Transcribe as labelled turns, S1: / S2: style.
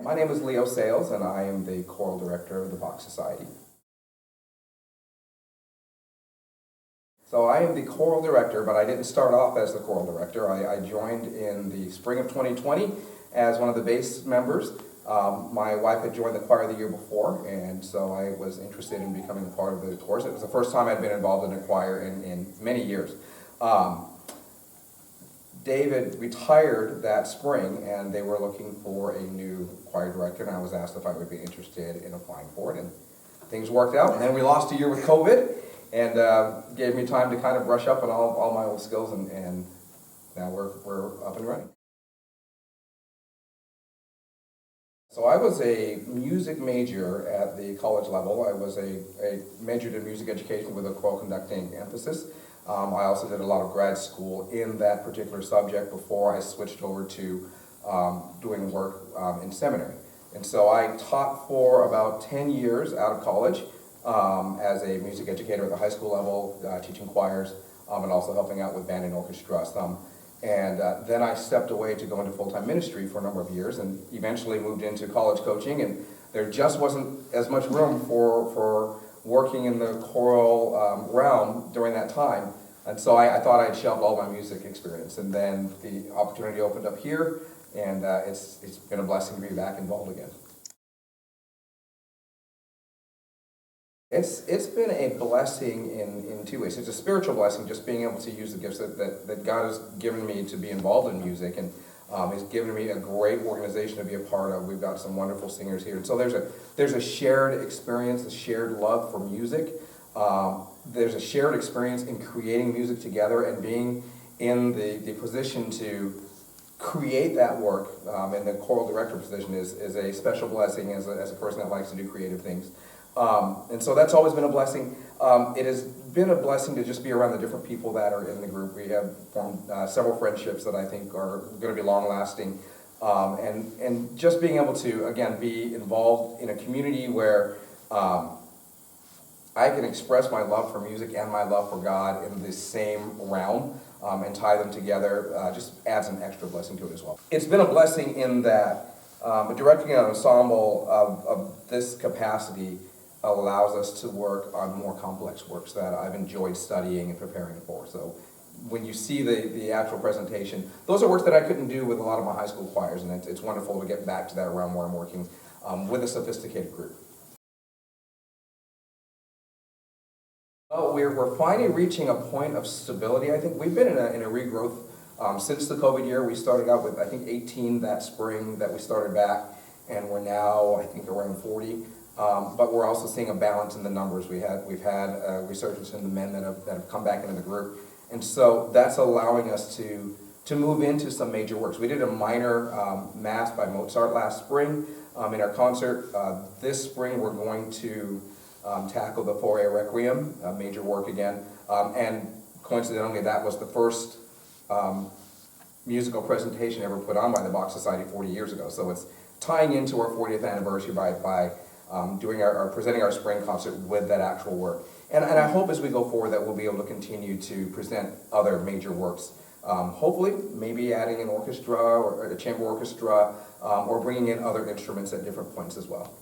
S1: My name is Leo Sales, and I am the choral director of the Bach Society. So I am the choral director, but I didn't start off as the choral director. I joined in the spring of 2020 as one of the bass members. My wife had joined the choir the year before, and so I was interested in becoming a part of the chorus. It was the first time I'd been involved in a choir in many years. David retired that spring, and they were looking for a new choir director, and I was asked if I would be interested in applying for it, and things worked out. And then we lost a year with COVID, and gave me time to kind of brush up on all my old skills, and now we're up and running. So I was a music major at the college level. I was a majored in music education with a choral conducting emphasis. I also did a lot of grad school in that particular subject before I switched over to doing work in seminary. And so I taught for about 10 years out of college as a music educator at the high school level, teaching choirs, and also helping out with band and orchestra some. And then I stepped away to go into full-time ministry for a number of years, and eventually moved into college coaching, and there just wasn't as much room for working in the choral realm during that time. And so I thought I'd shelved all my music experience, and then the opportunity opened up here, and it's been a blessing to be back involved again. It's been a blessing in two ways. It's a spiritual blessing, just being able to use the gifts that God has given me to be involved in music, and He's given me a great organization to be a part of. We've got some wonderful singers here, and so there's a shared experience, a shared love for music. There's a shared experience in creating music together and being in the position to create that work, and the choral director position is a special blessing as a person that likes to do creative things. And so that's always been a blessing. It has been a blessing to just be around the different people that are in the group. We have formed several friendships that I think are going to be long-lasting. And just being able to, again, be involved in a community where I can express my love for music and my love for God in the same realm, and tie them together, just adds an extra blessing to it as well. It's been a blessing in that directing an ensemble of this capacity allows us to work on more complex works that I've enjoyed studying and preparing for. So when you see the actual presentation, those are works that I couldn't do with a lot of my high school choirs, and it's wonderful to get back to that realm where I'm working with a sophisticated group. Well, we're finally reaching a point of stability. I think we've been in a regrowth since the COVID year. We started out with, I think, 18 that spring that we started back, and we're now, I think, around 40. But we're also seeing a balance in the numbers. We've had a resurgence in the men that have come back into the group, and so that's allowing us to move into some major works. We did a minor mass by Mozart last spring in our concert. This spring we're going to tackle the Four Requiem, a major work again, and coincidentally that was the first musical presentation ever put on by the Bach Society 40 years ago. So it's tying into our 40th anniversary by presenting our spring concert with that actual work. And I hope as we go forward that we'll be able to continue to present other major works. Hopefully, maybe adding an orchestra or a chamber orchestra, or bringing in other instruments at different points as well.